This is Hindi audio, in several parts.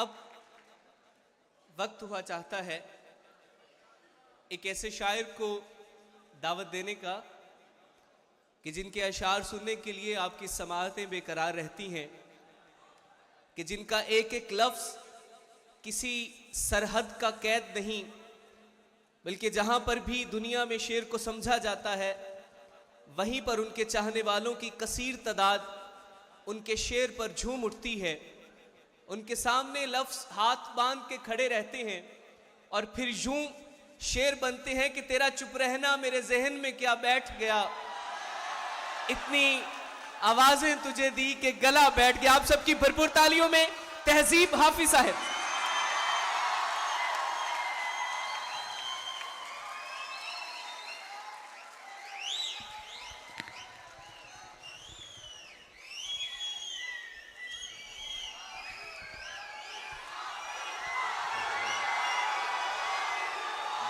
अब वक्त हुआ चाहता है एक ऐसे शायर को दावत देने का कि जिनके अशार सुनने के लिए आपकी समाअतें बेकरार रहती हैं, कि जिनका एक एक लफ्ज़ किसी सरहद का कैद नहीं, बल्कि जहां पर भी दुनिया में शेर को समझा जाता है वहीं पर उनके चाहने वालों की कसीर तादाद उनके शेर पर झूम उठती है। उनके सामने लफ्ज़ हाथ बांध के खड़े रहते हैं और फिर यूं शेर बनते हैं कि तेरा चुप रहना मेरे जहन में क्या बैठ गया, इतनी आवाजें तुझे दी कि गला बैठ गया। आप सबकी भरपूर तालियों में तहजीब हाफिज साहब।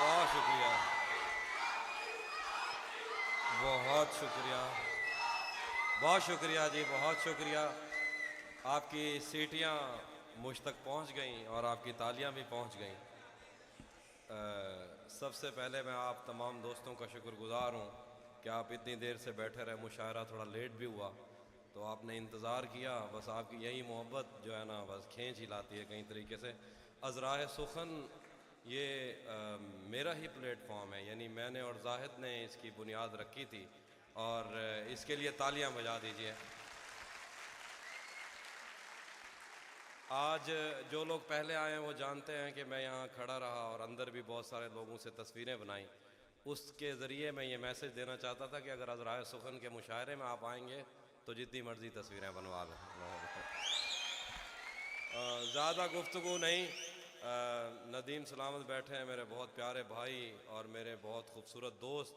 बहुत शुक्रिया, बहुत शुक्रिया, बहुत शुक्रिया जी, बहुत शुक्रिया। आपकी सीटियां मुझ तक पहुंच गईं और आपकी तालियां भी पहुंच गईं। सबसे पहले मैं आप तमाम दोस्तों का शुक्रगुजार हूं कि आप इतनी देर से बैठे रहे। मुशायरा थोड़ा लेट भी हुआ तो आपने इंतज़ार किया। बस आपकी यही मोहब्बत जो है ना, बस खींच ही लाती है कई तरीके से। अज़राए सुखन ये मेरा ही प्लेटफॉर्म है, यानी मैंने और जाहिद ने इसकी बुनियाद रखी थी और इसके लिए तालियां बजा दीजिए। आज जो लोग पहले आए हैं वो जानते हैं कि मैं यहाँ खड़ा रहा और अंदर भी बहुत सारे लोगों से तस्वीरें बनाई। उसके ज़रिए मैं ये मैसेज देना चाहता था कि अगर अज़राए सुखन के मुशायरे में आप आएंगे तो जितनी मर्ज़ी तस्वीरें बनवा लें। ज़्यादा गुफ्तगू नहीं। नदीम सलामत बैठे हैं, मेरे बहुत प्यारे भाई और मेरे बहुत खूबसूरत दोस्त।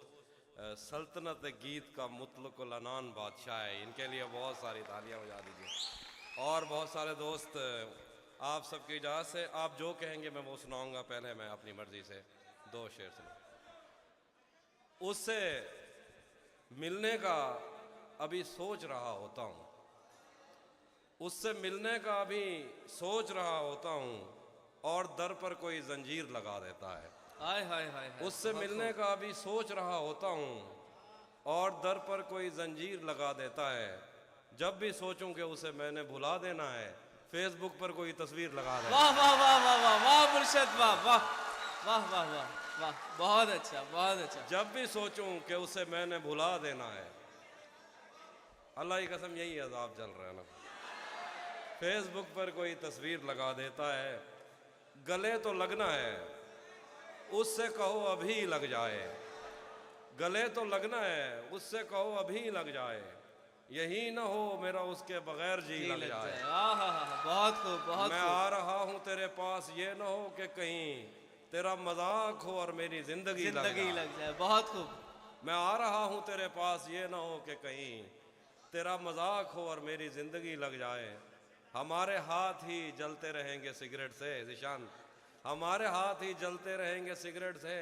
सल्तनत गीत का मुतलकुल अनान बादशाह है, इनके लिए बहुत सारी तालियां बजा दीजिए। और बहुत सारे दोस्त, आप सबकी इजाज़त से आप जो कहेंगे मैं वो सुनाऊंगा। पहले मैं अपनी मर्ज़ी से दो शेर सुना। उससे मिलने का अभी सोच रहा होता हूँ, उससे मिलने का अभी सोच रहा होता हूँ और दर पर कोई जंजीर लगा देता है। हाय हाय हाय। उससे मिलने का अभी सोच रहा होता हूँ और दर पर कोई जंजीर लगा देता है। जब भी सोचूं कि उसे मैंने भुला देना है, फेसबुक पर कोई तस्वीर लगा देता है। वाह वाह वाह वाह वाह वाह मुर्शद, वाह वाह वाह वाह वाह वाह, बहुत अच्छा, बहुत अच्छा। जब भी सोचूं कि उसे मैंने भुला देना है, अल्लाह की कसम यही अजाब चल रहा है ना। फेसबुक पर कोई तस्वीर लगा देता है, गले तो लगना है, उससे कहो अभी लग जाए। गले तो लगना है, उससे कहो अभी लग जाए। यही ना हो मेरा उसके बगैर जी लग जाए। बहुत खूब, बहुत मैं आ रहा हूँ तेरे पास, ये ना हो कि कहीं तेरा मजाक हो और मेरी जिंदगी लग जाए। बहुत खूब। मैं आ रहा हूँ तेरे पास, ये ना हो कि कहीं तेरा मजाक हो और मेरी जिंदगी लग जाए। हमारे हाथ ही जलते रहेंगे सिगरेट से ज़िशान, हमारे हाथ ही जलते रहेंगे सिगरेट से,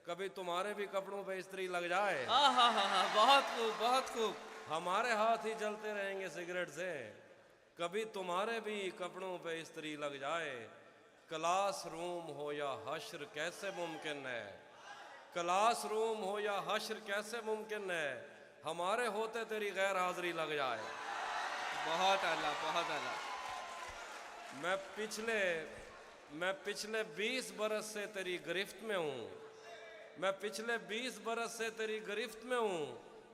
कभी तुम्हारे भी कपड़ों पे इस्त्री लग जाए। बहुत खूब, बहुत खूब। हमारे हाथ ही जलते रहेंगे सिगरेट से, कभी तुम्हारे भी कपड़ों पे इस्त्री लग जाए। क्लास रूम हो या हश्र कैसे मुमकिन है, क्लास रूम हो या हश्र कैसे मुमकिन है, हमारे होते तेरी गैर हाजिरी लग जाए। बहुत आला, बहुत आला। मैं पिछले 20 बरस से तेरी गिरफ्त में हूँ, मैं पिछले 20 बरस से तेरी गिरफ्त में हूँ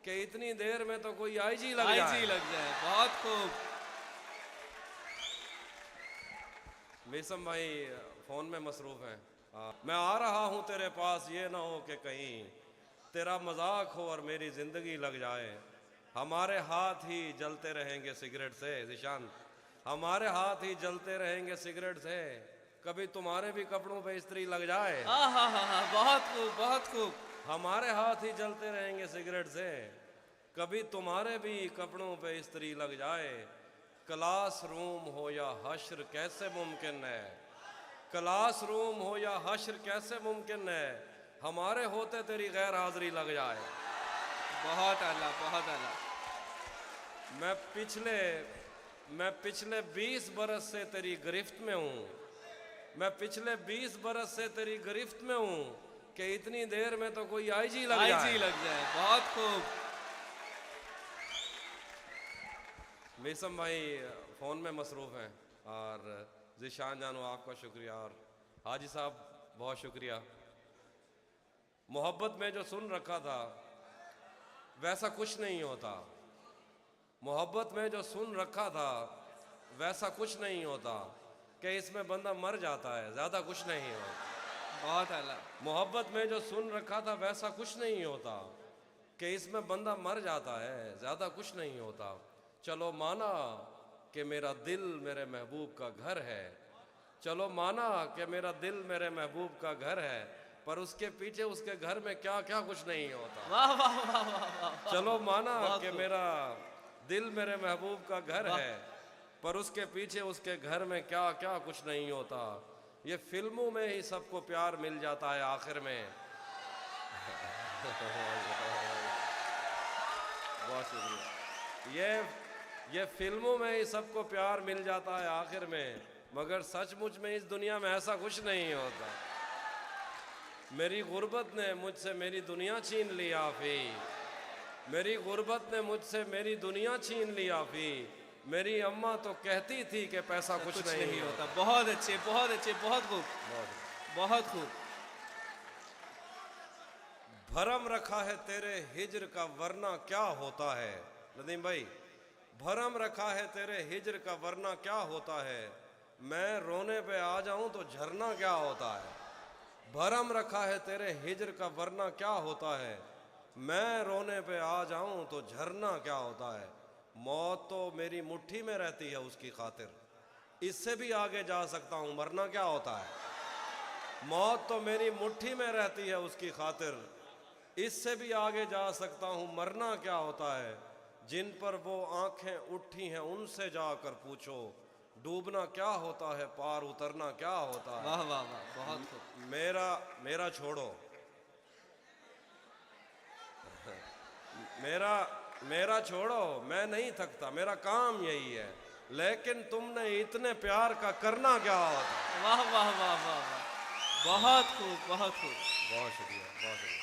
कि इतनी देर में तो कोई आईजी लग जाए। बहुत खूब। मीसम भाई फ़ोन में मसरूफ़ हैं। मैं आ रहा हूँ तेरे पास, ये ना हो कि कहीं तेरा मजाक हो और मेरी ज़िंदगी लग जाए। हमारे हाथ ही जलते रहेंगे सिगरेट से ज़िशान, हमारे हाथ ही जलते रहेंगे सिगरेट से, कभी तुम्हारे भी कपड़ों पे इस्त्री लग जाए। बहुत खूब, बहुत खूब। हमारे हाथ ही जलते रहेंगे सिगरेट से, कभी तुम्हारे भी कपड़ों पे इस्त्री लग जाए। क्लास रूम हो या हश्र कैसे मुमकिन है, क्लास रूम हो या हश्र कैसे मुमकिन है, हमारे होते तेरी गैर हाजिरी लग जाए। बहुत आला, बहुत आला। मैं पिछले 20 बरस से तेरी गिरफ्त में हूँ, मैं पिछले 20 बरस से तेरी गिरफ्त में हूँ कि इतनी देर में तो कोई आईजी लग जाए। आईजी लग जाए। बहुत खूब। मीसम भाई फ़ोन में मसरूफ़ हैं और ज़िशान जानू आपका शुक्रिया और हाजी साहब बहुत शुक्रिया। मोहब्बत में जो सुन रखा था वैसा कुछ नहीं होता, मोहब्बत में जो सुन रखा था वैसा कुछ नहीं होता कि इसमें बंदा मर जाता है, ज़्यादा कुछ नहीं होता। बहुत आला। मोहब्बत में जो सुन रखा था वैसा कुछ नहीं होता कि इसमें बंदा मर जाता है, ज़्यादा कुछ नहीं होता। चलो माना कि मेरा दिल मेरे महबूब का घर है, चलो माना कि मेरा दिल मेरे महबूब का घर है, पर उसके पीछे उसके घर में क्या क्या कुछ नहीं होता। वाह वाह वाह वाह वाह। चलो माना बहुत कि खूब। मेरा दिल मेरे महबूब का घर है, पर उसके पीछे उसके घर में क्या क्या कुछ नहीं होता। ये फिल्मों में ही सबको प्यार मिल जाता है आखिर में। बहुत शुक्रिया। ये फिल्मों में ही सबको प्यार मिल जाता है आखिर में, मगर सचमुच में इस दुनिया में ऐसा कुछ नहीं होता। मेरी गुर्बत ने मुझसे मेरी दुनिया छीन ली आफी, मेरी गुर्बत ने मुझसे मेरी दुनिया छीन ली आफी। मेरी अम्मा तो कहती थी कि पैसा कुछ नहीं होता। बहुत अच्छे, बहुत अच्छे, बहुत खूब, बहुत खूब। भरम रखा है तेरे हिज्र का वरना क्या होता है। नदीम भाई, भरम रखा है तेरे हिज्र का वरना क्या होता है, मैं रोने पे आ जाऊं तो झरना क्या होता है। भरम रखा है तेरे हिज्र का वरना क्या होता है, मैं रोने पे आ जाऊं तो झरना क्या होता है। मौत तो मेरी मुट्ठी में रहती है उसकी खातिर, इससे भी आगे जा सकता हूं, मरना क्या होता है। मौत तो मेरी मुट्ठी में रहती है उसकी खातिर, इससे भी आगे जा सकता हूं, मरना क्या होता है। जिन पर वो आंखें उठी हैं उनसे जाकर पूछो, डूबना क्या होता है, पार उतरना क्या होता है। वाह वाह वाह, बहुत खूब। मेरा छोड़ो, मेरा छोड़ो, मैं नहीं थकता, मेरा काम यही है, लेकिन तुमने इतने प्यार का करना क्या होता है। वाह वाह वाह वाह वाह, बहुत खूब, बहुत खूब। बहुत शुक्रिया, बहुत शुक्रिया।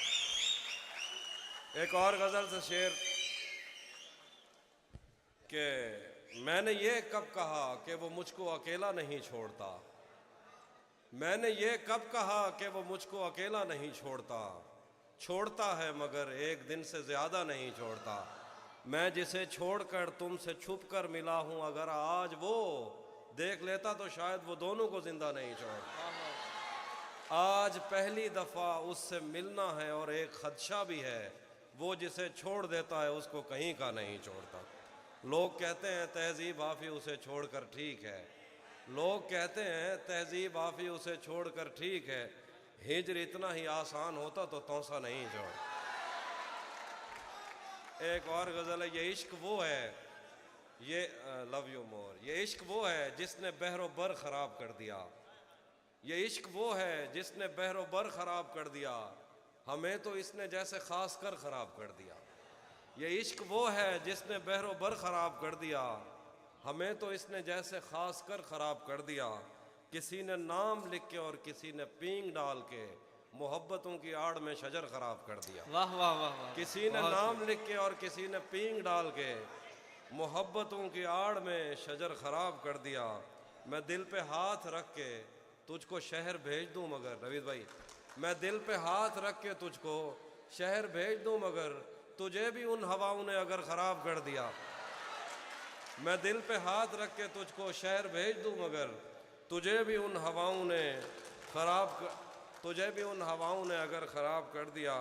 एक और गजल से शेर कि मैंने ये कब कहा कि वो मुझको अकेला नहीं छोड़ता, मैंने ये कब कहा कि वो मुझको अकेला नहीं छोड़ता, छोड़ता है मगर एक दिन से ज़्यादा नहीं छोड़ता। मैं जिसे छोड़कर तुमसे छुप कर मिला हूँ, अगर आज वो देख लेता तो शायद वो दोनों को जिंदा नहीं छोड़ता। आज पहली दफ़ा उससे मिलना है और एक खदशा भी है, वो जिसे छोड़ देता है उसको कहीं का नहीं छोड़ता। लोग कहते हैं तहजीब आफी उसे छोड़कर ठीक है, लोग कहते हैं तहजीब आफी उसे छोड़कर ठीक है, हिजर इतना ही आसान होता तो तौसा नहीं छोड़। एक और गज़ल है, ये इश्क वो है, ये लव यू मोर, ये इश्क वो है जिसने बहरो बर ख़राब कर दिया, ये इश्क वो है जिसने बहरो बर ख़राब कर दिया, हमें तो इसने जैसे ख़ास कर ख़राब कर दिया। ये इश्क वो है जिसने बहरो बर ख़राब कर दिया, हमें तो इसने जैसे ख़ास कर ख़राब कर दिया। किसी ने नाम लिख के और किसी ने पींग डाल के मोहब्बतों की आड़ में शजर ख़राब कर दिया। वाह वाह वाह वाह। किसी ने नाम लिख के और किसी ने पींग डाल के मोहब्बतों की आड़ में शजर ख़राब कर दिया। मैं दिल पे हाथ रख के तुझको शहर भेज दूं मगर, नवीद भाई, मैं दिल पे हाथ रख के तुझको शहर भेज दूं मगर तुझे भी उन हवाओं ने अगर ख़राब कर दिया। मैं दिल पे हाथ रख के तुझको शहर भेज दूं मगर तुझे भी उन हवाओं ने तुझे भी उन हवाओं ने अगर ख़राब कर दिया।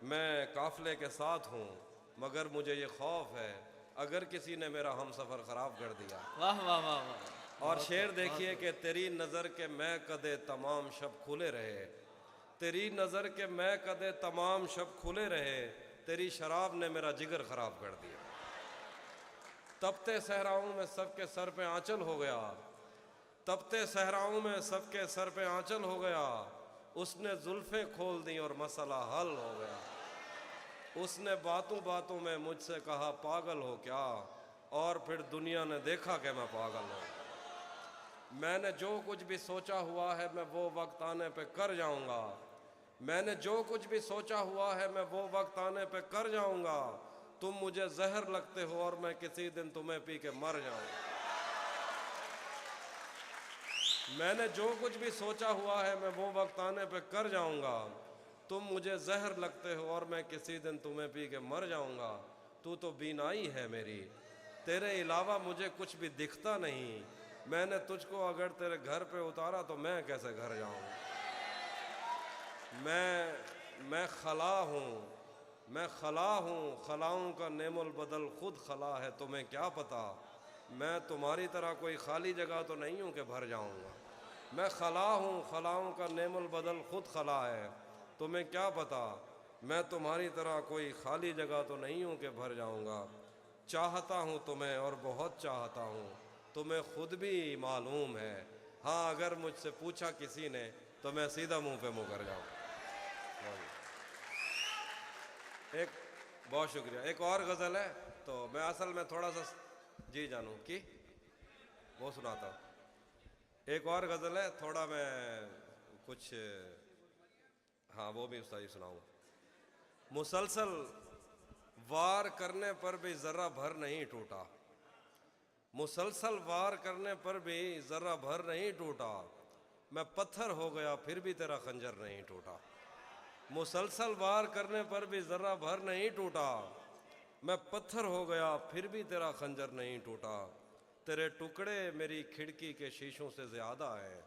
मैं काफ़िले के साथ हूँ मगर मुझे ये खौफ है अगर किसी ने मेरा हम सफ़र ख़राब कर दिया। वाह वाह वाह वाह। और शेर देखिए कि तेरी नज़र के मैं कदे तमाम शब खुले रहे, तेरी नज़र के मैं कदे तमाम शब खुले रहे, तेरी शराब ने मेरा जिगर ख़राब कर दिया। तपते सहराओं में सबके सर पे आंचल हो गया, तपते सहराओं में सबके सर पे आंचल हो गया, उसने जुल्फ़ें खोल दी और मसला हल हो गया। उसने बातों बातों में मुझसे कहा पागल हो क्या, और फिर दुनिया ने देखा कि मैं पागल हूँ। मैंने जो कुछ भी सोचा हुआ है मैं वो वक्त आने पे कर जाऊंगा। मैंने जो कुछ भी सोचा हुआ है मैं वो वक्त आने पे कर जाऊंगा। तुम मुझे जहर लगते हो और मैं किसी दिन तुम्हें पी के मर जाऊंगा। मैंने जो कुछ भी सोचा हुआ है मैं वो वक्त आने पे कर जाऊंगा। तुम मुझे जहर लगते हो और मैं किसी दिन तुम्हें पी के मर जाऊंगा। तू तो बीनाई है मेरी, तेरे अलावा मुझे कुछ भी दिखता नहीं। मैंने तुझको अगर तेरे घर पे उतारा तो मैं कैसे घर जाऊं। मैं खला हूँ, मैं खला हूँ, खलाओं का नेमुल बदल खुद खला है। तुम्हें क्या पता मैं तुम्हारी तरह कोई खाली जगह तो नहीं हूँ कि भर जाऊँगा। मैं खला हूँ, खलाओं का नेमुल बदल खुद खला है। तुम्हें क्या पता मैं तुम्हारी तरह कोई खाली जगह तो नहीं हूँ कि भर जाऊँगा। चाहता हूँ तुम्हें और बहुत चाहता हूँ, तुम्हें खुद भी मालूम है। हाँ, अगर मुझसे पूछा किसी ने तो मैं सीधा मुंह पे मुँह कर जाऊँ। एक बहुत शुक्रिया। एक और गज़ल है तो मैं असल में थोड़ा सा जी जानूँ कि वो सुनाता हूँ। एक और गज़ल है, थोड़ा मैं कुछ हाँ वो भी उसका ही सुनाऊँगा। मुसलसल वार करने पर भी ज़रा भर नहीं टूटा, मुसलसल वार करने पर भी ज़रा भर नहीं टूटा। मैं पत्थर हो गया फिर भी तेरा खंजर नहीं टूटा। मुसलसल वार करने पर भी ज़रा भर नहीं टूटा। मैं पत्थर हो गया फिर भी तेरा खंजर नहीं टूटा। तेरे टुकड़े मेरी खिड़की के शीशों से ज़्यादा हैं,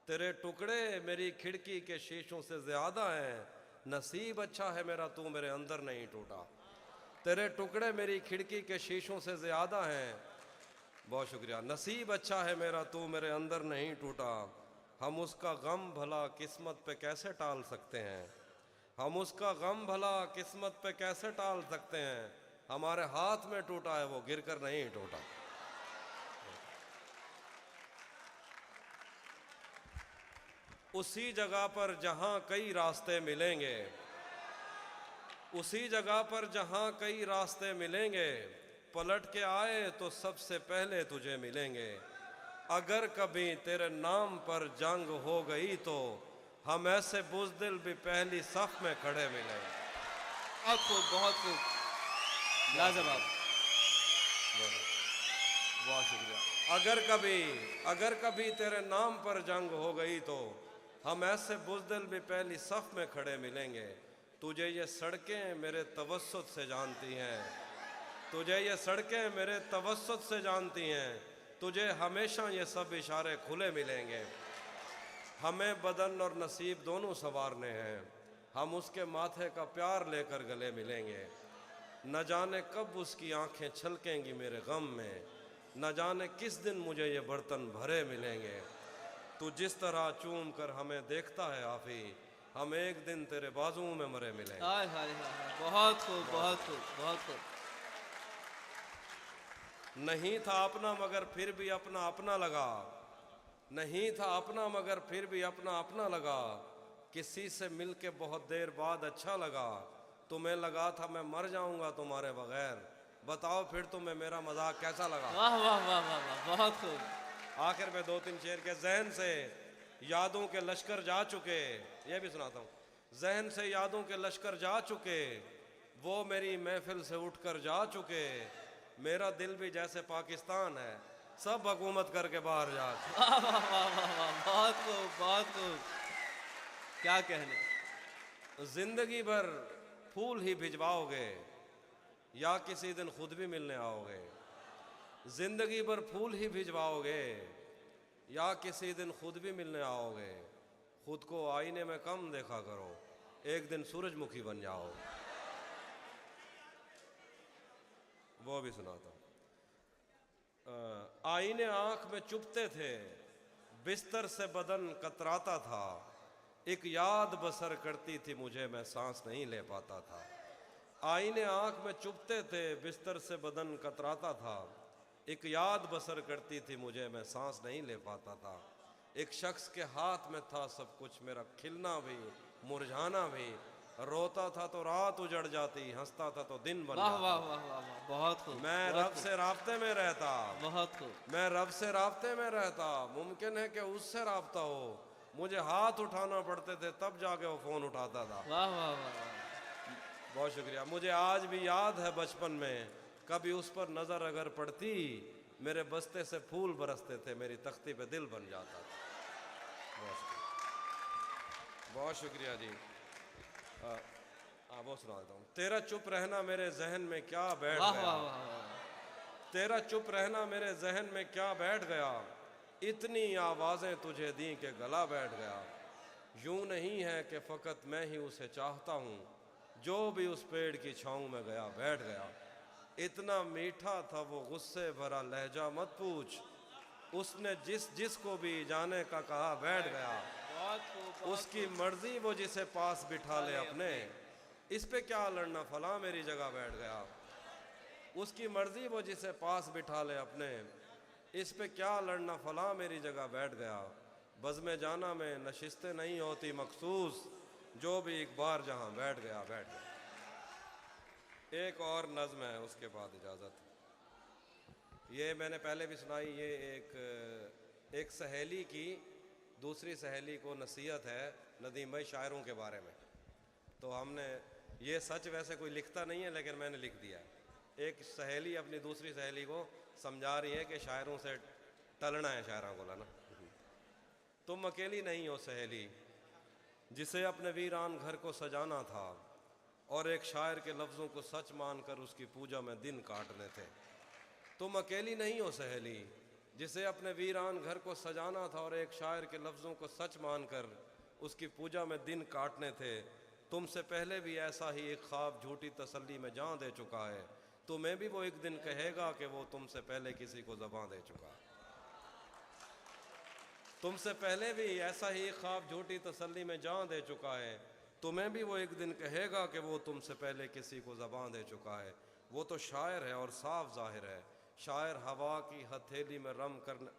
तेरे टुकड़े मेरी खिड़की के शीशों से ज़्यादा हैं। नसीब अच्छा है मेरा तू मेरे अंदर नहीं टूटा। तेरे टुकड़े मेरी खिड़की के शीशों से ज़्यादा हैं। बहुत शुक्रिया। नसीब अच्छा है मेरा तू मेरे अंदर नहीं टूटा। हम उसका गम भला किस्मत पे कैसे टाल सकते हैं, हम उसका गम भला किस्मत पे कैसे टाल सकते हैं। हमारे हाथ में टूटा है वो गिरकर नहीं टूटा। उसी जगह पर जहां कई रास्ते मिलेंगे, उसी जगह पर जहां कई रास्ते मिलेंगे, पलट के आए तो सबसे पहले तुझे मिलेंगे। अगर कभी तेरे नाम पर जंग हो गई तो हम ऐसे बुज़दिल भी पहली सफ में खड़े मिलेंगे। बहुत खूब, बहुत खूब, लाजवाब। बहुत शुक्रिया। अगर कभी तेरे नाम पर जंग हो गई तो हम ऐसे बुज़दिल भी पहली सफ में खड़े मिलेंगे। तुझे ये सड़कें मेरे तवस्सुत से जानती हैं, तुझे ये सड़कें मेरे तवस्सुत से जानती हैं। तुझे हमेशा ये सब इशारे खुले मिलेंगे। हमें बदन और नसीब दोनों संवारने हैं, हम उसके माथे का प्यार लेकर गले मिलेंगे। न जाने कब उसकी आंखें छलकेंगी मेरे गम में, न जाने किस दिन मुझे ये बर्तन भरे मिलेंगे। तू जिस तरह चूम कर हमें देखता है आफी, हम एक दिन तेरे बाजुओं में मरे मिलेंगे। हाय हाय हाय, बहुत खूब, बहुत खूब, बहुत खूब। नहीं था अपना मगर फिर भी अपना अपना लगा, नहीं था अपना मगर फिर भी अपना अपना लगा। किसी से मिलके बहुत देर बाद अच्छा लगा, तुम्हें लगा था मैं मर जाऊंगा तुम्हारे बगैर। बताओ फिर तुम्हें मेरा मजाक कैसा लगा। वाह वाह वाह वाह वाह, बहुत खूब। आखिर में दो तीन शेर के जहन से यादों के लश्कर जा चुके, ये भी सुनाता हूँ। जहन से यादों के लश्कर जा चुके, वो मेरी महफिल से उठकर जा चुके। मेरा दिल भी जैसे पाकिस्तान है, सब हुकूमत करके बाहर जा चुके। वाह वाह वाह वाह वाह, बहुत खूब, बहुत खूब। क्या कहने। जिंदगी भर फूल ही भिजवाओगे या किसी दिन खुद भी मिलने आओगे। जिंदगी भर फूल ही भिजवाओगे या किसी दिन खुद भी मिलने आओगे। खुद को आईने में कम देखा करो, एक दिन सूरजमुखी बन जाओ। वो भी सुनाता हूँ। आईने आंख में चुभते थे, बिस्तर से बदन कतराता था। एक याद बसर करती थी मुझे, मैं सांस नहीं ले पाता था। आईने आंख में चुभते थे, बिस्तर से बदन कतराता था। एक याद बसर करती थी मुझे, मैं सांस नहीं ले पाता था। एक शख्स के हाथ में था सब कुछ, मेरा खिलना भी मुरझाना भी। रोता था तो रात उजड़ जाती, हंसता था तो दिन बन वाह जाता। वाह वाह वाह वाह, बहुत खूब, मैं बहुत रब से राब्ते में रहता, बहुत खूब। मैं रब से राब्ते में रहता, मुमकिन है कि उससे राब्ता हो। मुझे हाथ उठाना पड़ते थे तब जाके वो फोन उठाता था। वाह वाह वाह वाह। बहुत शुक्रिया। मुझे आज भी याद है बचपन में कभी उस पर नजर अगर पड़ती, मेरे बस्ते से फूल बरसते थे, मेरी तख्ती पे दिल बन जाता था। बहुत शुक्रिया जी। वो सुना देता हूँ। तेरा चुप रहना मेरे जहन में क्या बैठ वाह गया, वाह वाह वाह। तेरा चुप रहना मेरे जहन में क्या बैठ गया, इतनी आवाजें तुझे दी के गला बैठ गया। यूं नहीं है कि फकत मैं ही उसे चाहता हूँ, जो भी उस पेड़ की छाँव में गया बैठ गया। इतना मीठा था वो गुस्से भरा लहजा मत पूछ, उसने जिस जिसको भी जाने का कहा बैठ गया। बहुत खूब, बहुत उसकी मर्जी वो जिसे पास बिठा ले अपने, इस पे क्या लड़ना फला मेरी जगह बैठ गया। उसकी मर्जी वो जिसे पास बिठा ले अपने, इस पे क्या लड़ना फला मेरी जगह बैठ गया। बज़्म जाना में नशिस्तें नहीं होती मखसूस, जो भी एक बार जहां बैठ गया बैठ गया। एक और नज़्म है, उसके बाद इजाज़त। ये मैंने पहले भी सुनाई। ये एक सहेली की दूसरी सहेली को नसीहत है नदीम भाई शायरों के बारे में। तो हमने ये सच वैसे कोई लिखता नहीं है, लेकिन मैंने लिख दिया है। एक सहेली अपनी दूसरी सहेली को समझा रही है कि शायरों से टलना है, शायरों को लाना। तुम अकेली नहीं हो सहेली, जिसे अपने वीरान घर को सजाना था, और एक शायर के लफ्ज़ों को सच मानकर उसकी पूजा में दिन काटने थे। तुम अकेली नहीं हो सहेली, जिसे अपने वीरान घर को सजाना था, और एक शायर के लफ्ज़ों को सच मानकर उसकी पूजा में दिन काटने थे। तुमसे पहले भी ऐसा ही एक ख्वाब झूठी तसल्ली में जान दे चुका है, तुम्हें भी वो एक दिन कहेगा कि वो तुमसे पहले किसी को ज़बान दे चुका है। तुमसे पहले भी ऐसा ही एक ख्वाब झूठी तसल्ली में जान दे चुका है, तुम्हें भी वो एक दिन कहेगा कि वो तुमसे पहले किसी को ज़बान दे चुका है। वो तो शायर है और साफ जाहिर है, शायर हवा की हथेली में रम करने,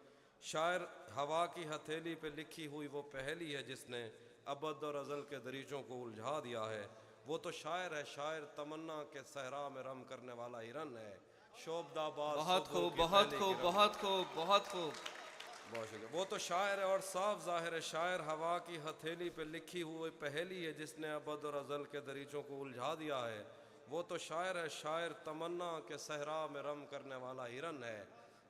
शायर हवा की हथेली पे लिखी हुई वो पहेली है जिसने अबद और अज़ल के दरीचों को उलझा दिया है। वो तो शायर है, शायर तमन्ना के सहरा में रम करने वाला हिरन है। शोबदाबाद बहुत सुबह खूब, की बहुत पहली खूब, किरण। बहुत खूब, बहुत खूब। बहुत शुक्रिया। वो तो शायर है और साफ जाहिर है, शायर हवा की हथेली पे लिखी हुई पहेली है जिसने अबद और अज़ल के दरीचों को उलझा दिया है। वो तो शायर है, शायर तमन्ना के सहरा में रम करने वाला हिरन है।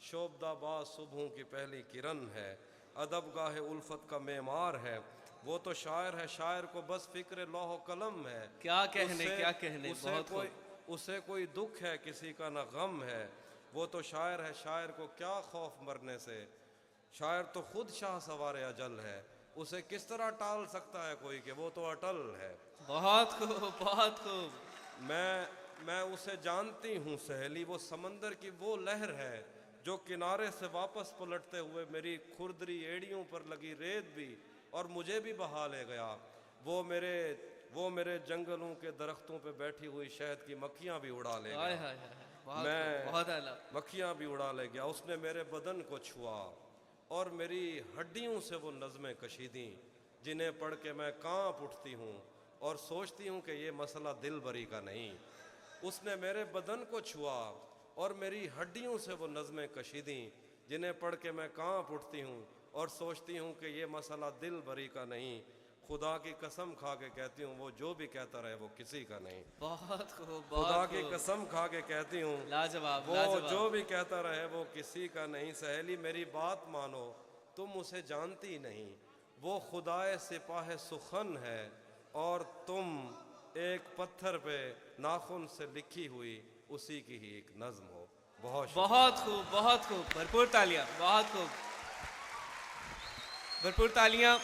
शोबदाबाद सुबहों की पहली किरण है, अदब गाहे उल्फत का मेमार है। वो तो शायर है, शायर को बस फिक्र लौह कलम है। क्या कहने, उसे- क्या कहने, उसे बहुत कोई खूब। उसे कोई दुख है किसी का न गम है। वो तो शायर है, शायर को क्या खौफ मरने से, शायर तो खुद शाह सवार अजल है। उसे किस तरह टाल सकता है कोई कि वो तो अटल है। बहुत खूब, बहुत खूब। मैं उसे जानती हूँ सहेली, वो समंदर की वो लहर है जो किनारे से वापस पलटते हुए मेरी खुरदरी एड़ियों पर लगी रेत भी और मुझे भी बहा ले गया। वो मेरे जंगलों के दरख्तों पे बैठी हुई शहद की मक्खियाँ भी उड़ा ले हाय गया। हाय हाय, बहुत मैं- खूब, बहुत आला। मक्खियाँ भी उड़ा ले गया। उसने मेरे बदन को छुआ और मेरी हड्डियों से वो नज़में कशीदी जिन्हें पढ़ के मैं कांप उठती हूँ और सोचती हूँ कि ये मसला दिल भरी का नहीं। उसने मेरे बदन को छुआ और मेरी हड्डियों से वो नज़में कशीदी जिन्हें पढ़ के मैं कांप उठती हूँ और सोचती हूँ कि ये मसला दिल भरी का नहीं। खुदा की कसम खा के कहती हूँ वो जो भी कहता रहे वो किसी का नहीं। बहुत खूब, खुदा बहुत की खूब। कसम खा के कहती हूँ लाजवाब, वो लाजवाब। जो भी कहता रहे वो किसी का नहीं। सहेली मेरी बात मानो, तुम उसे जानती नहीं। वो खुदाए सिपाह सुखन है और तुम एक पत्थर पे नाखून से लिखी हुई उसी की ही एक नज्म हो। बहुत शुक्रिया। बहुत खूब, बहुत खूब। भरपूर तालियां, बहुत खूब। भरपूर तालियां।